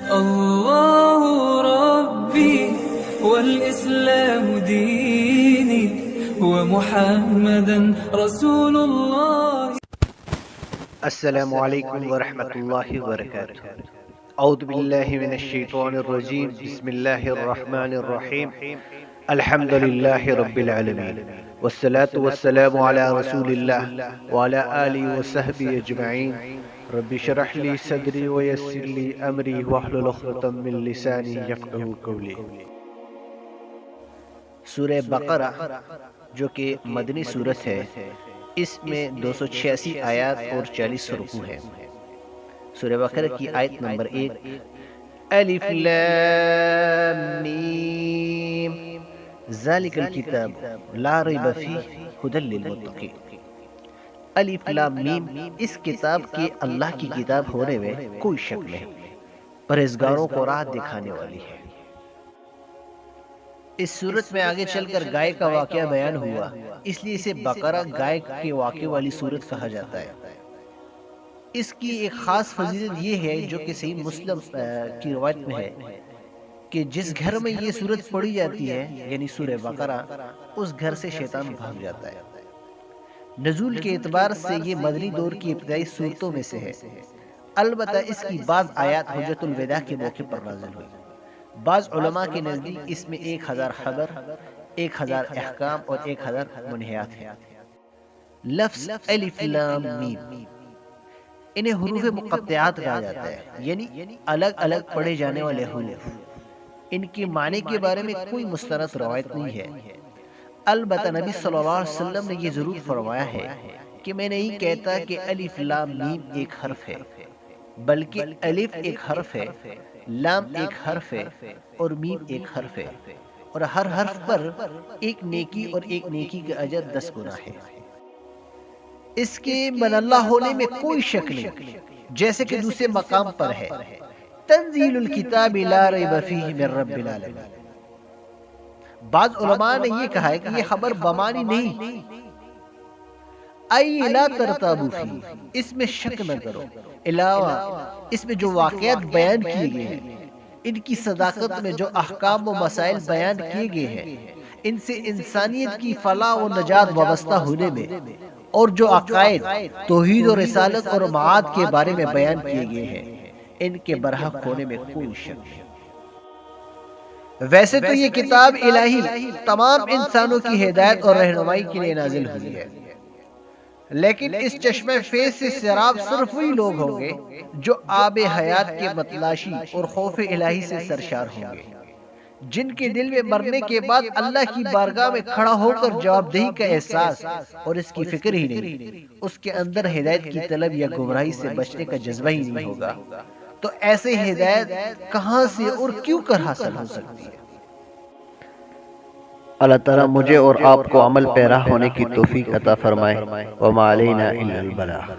الله ربي والإسلام ديني ومحمدا رسول الله. السلام علیکم ورحمۃ اللہ وبرکاتہ. اعوذ باللہ من الشیطان الرجیم. بسم اللہ الرحمن الرحیم. الحمد للہ رب العالمین والصلاة والسلام علی رسول اللہ وعلی آلہ وصحبہ اجمعین. رب اشرح لی صدری ویسر لی امری واحلل عقدۃ من لسانی یفقہوا قولی. سورہ بقرہ جو کہ مدنی سورت ہے، اس میں 286 آیات اور 40 رکوع ہیں. سورہ بقرہ کی آیت نمبر 1 الف لام میم ذالک الکتاب لا ریب فیہ ھدی للمتقین. الف لام میم اس کتاب کے اللہ کی کتاب ہونے میں کوئی شک نہیں، پرہیزگاروں کو راہ دکھانے والی ہے. اس صورت میں آگے چل کر گائے کا واقعہ بیان ہوا، اس لیے اسے بقرہ گائے کے واقعے والی صورت کہا جاتا ہے. اس کی ایک خاص فضیلت یہ ہے جو کہ صحیح مسلم کی روایت میں ہے کہ جس گھر میں یہ صورت پڑھی جاتی ہے یعنی سورہ بقرہ، اس گھر سے شیطان بھاگ جاتا ہے. نزول کے اعتبار سے یہ مدنی دور کی ابتدائی صورتوں میں سے ہے. البتہ اس کی بعض آیات حجۃ الوداع کے موقع پر نازل ہوئی. بعض علماء کے نزدیک اس میں 1000 خبر، 1000 احکام اور 1000 منہیات ہیں. لفظ الف لام میم انہیں حروف مقطعات کہا جاتا ہے، یعنی الگ الگ پڑھے جانے والے حروف. ان کے معنی کے بارے میں کوئی مستند روایت نہیں ہے. البتہ نبی صلی اللہ علیہ وسلم نے یہ ضرور فرمایا ہے کہ میں نہیں کہتا کہ الف لام میم ایک حرف ہے، بلکہ الف ایک حرف ہے، لام ایک حرف ہے اور میم ایک حرف ہے، اور ہر حرف پر ایک نیکی اور ایک نیکی کا اجر 10 گنا ہے. اس کے من اللہ ہونے میں کوئی شک نہیں، جیسے کہ دوسرے مقام پر ہے تنزیل الکتاب لا ریب فیہ من رب العالمین. بعض علماء نے یہ کہا ہے کہ یہ خبر بمانی نہیں، ای لا ترتابوا فیہ، اس میں شک نہ کرو. علاوہ اس میں جو واقعات بیان کیے گئے ہیں، ان کی صداقت میں جو احکام و مسائل بیان کیے گئے ہیں، ان سے انسانیت کی فلاح و نجات وابستہ ہونے میں، اور جو عقائد توحید و رسالت اور معاد کے بارے میں بیان کیے گئے ہیں، ان کے برحق ہونے میں کوئی شک نہیں. ویسے تو یہ کتاب الہی تمام انسانوں کی ہدایت اور رہنمائی کے لیے نازل ہوئی ہے، لیکن اس چشمہ فیض سے سیراب صرف وہی لوگ ہوں گے جو آب حیات کے متلاشی اور خوف الہی سے سرشار ہوں گے، جن کے دل میں مرنے کے بعد اللہ کی بارگاہ میں کھڑا ہو کر جواب دہی کا احساس اور اس کی فکر ہی نہیں، اس کے اندر ہدایت کی طلب یا گمراہی سے بچنے کا جذبہ ہی نہیں ہوگا. تو ایسے ہدایت کہاں سے اور کیوں کر حاصل ہو سکتی ہے؟ اللہ تعالیٰ مجھے اور آپ کو عمل پیرا ہونے کی توفیق عطا فرمائے. وما علینا الا البلاغ.